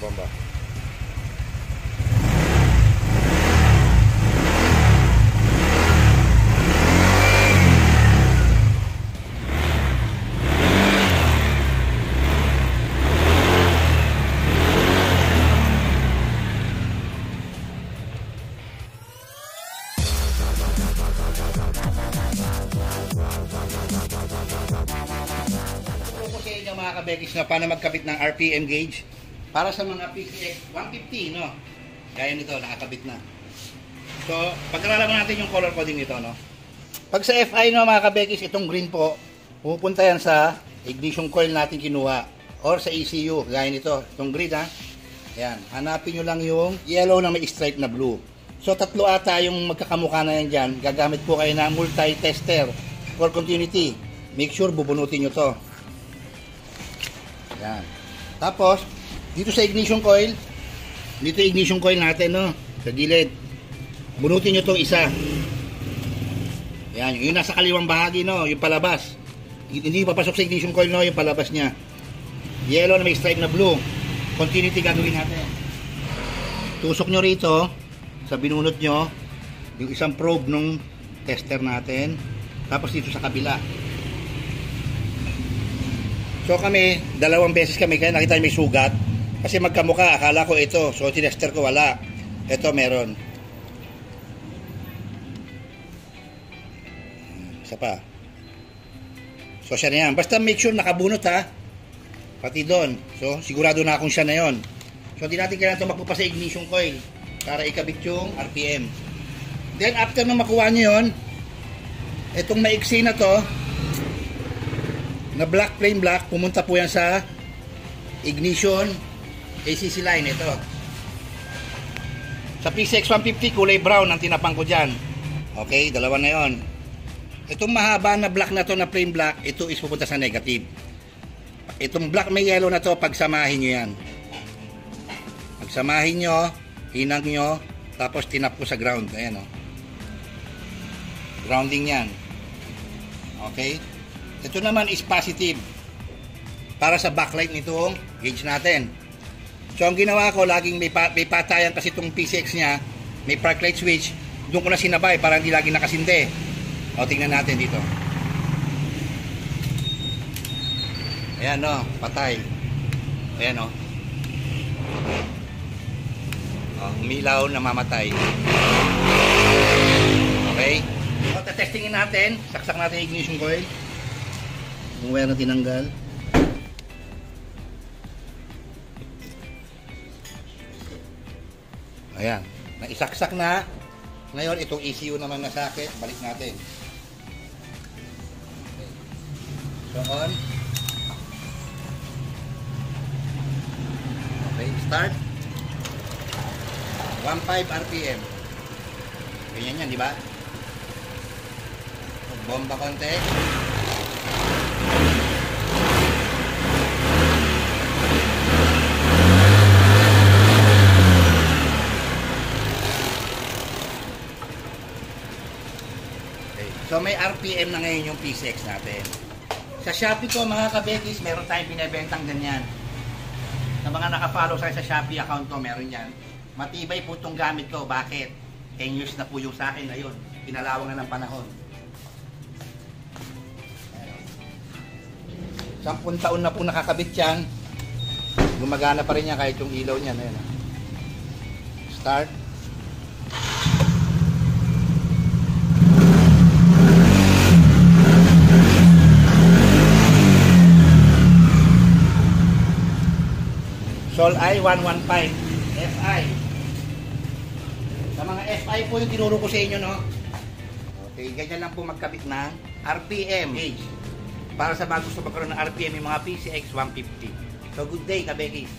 bomba. Mga kabekis na paano magkabit ng RPM gauge para sa mga PCX 150, no? Gaya nito, nakakabit na. So, pag-aralan natin yung color coding nito, no? Pag sa FI, no, mga kabekis, itong green po, pupunta yan sa ignition coil natin kinuha or sa ECU, gaya nito, itong green, ha? Ayan, hanapin nyo lang yung yellow na may stripe na blue. So, tatlo ata yung magkakamukha na yan dyan. Gagamit po kayo ng multi-tester for continuity. Make sure bubunutin nyo to. Yan. Tapos, dito sa ignition coil, dito ignition coil natin, no? Sa gilid. Bunutin nyo itong isa. Yan. Yung nasa kaliwang bahagi, no? Yung palabas. Hindi papasok sa ignition coil, no? Yung palabas niya. Yellow na may stripe na blue. Continuity gagawin natin. Tusok nyo rito, sa binunot nyo, yung isang probe nung tester natin. Tapos dito sa kabila. So kami, dalawang beses kami, kaya nakita may sugat. Kasi magkamukha, akala ko ito. So tinester ko, wala. Ito meron. Isa pa. So siya na yan. Basta make sure nakabunot, ha. Pati doon. So sigurado na akong siya na yon. So di natin kailangan ito magpupa sa ignition coil para ikabit yung RPM. Then after na makuha nyo yun, itong maiksi na to, na black, plain black, pumunta po yan sa ignition ACC line. Ito sa PCX 150 kulay brown ang tinapang ko dyan. Okay, dalawa na yon. Itong mahaba na black na to, na plain black, ito is pupunta sa negative. Itong black may yellow na to, pagsamahin nyo yan. Pagsamahin nyo, hinang nyo, tapos tinap ko sa ground. Ayan, o. Grounding yan. Okay. Ito naman is positive para sa backlight nitong gauge natin. So ang ginawa ko, laging may patayan kasi itong PCX nya, may park light switch. Doon ko na sinabay para hindi lagi nakasinde. O, tingnan natin dito. Ayan, no, patay. Ayan, no. O, umilaw, namamatay. Okay. So testingin natin, saksak natin yung ignition coil. Yung wire na tinanggal. Ayan, naisaksak na. Ngayon itong ECU naman na sakit, balik natin. Okay. So on. Okay, start. 1.5 RPM. Ganyan yan, di ba? Bomba konti. So may RPM na ngayon yung PCX natin. Sa Shopee ko, mga kabekis, meron tayong binibentang ganyan. Sa mga nakafollow sa Shopee account ko, meron yan. Matibay po itong gamit ko. Bakit? 10 years na po yung sa akin ngayon. Pinalawang na ng panahon. 10 taon na po nakakabit yan. Gumagana pa rin yan kahit yung ilaw niya. Ayan. Start. Sol I 115 FI. Sa mga FI po yung tinuro ko sa inyo, no? Okay, ganyan lang po magkabit ng RPM gauge para sa mga gusto magkaroon ng RPM yung mga PCX 150. So good day, kabekis.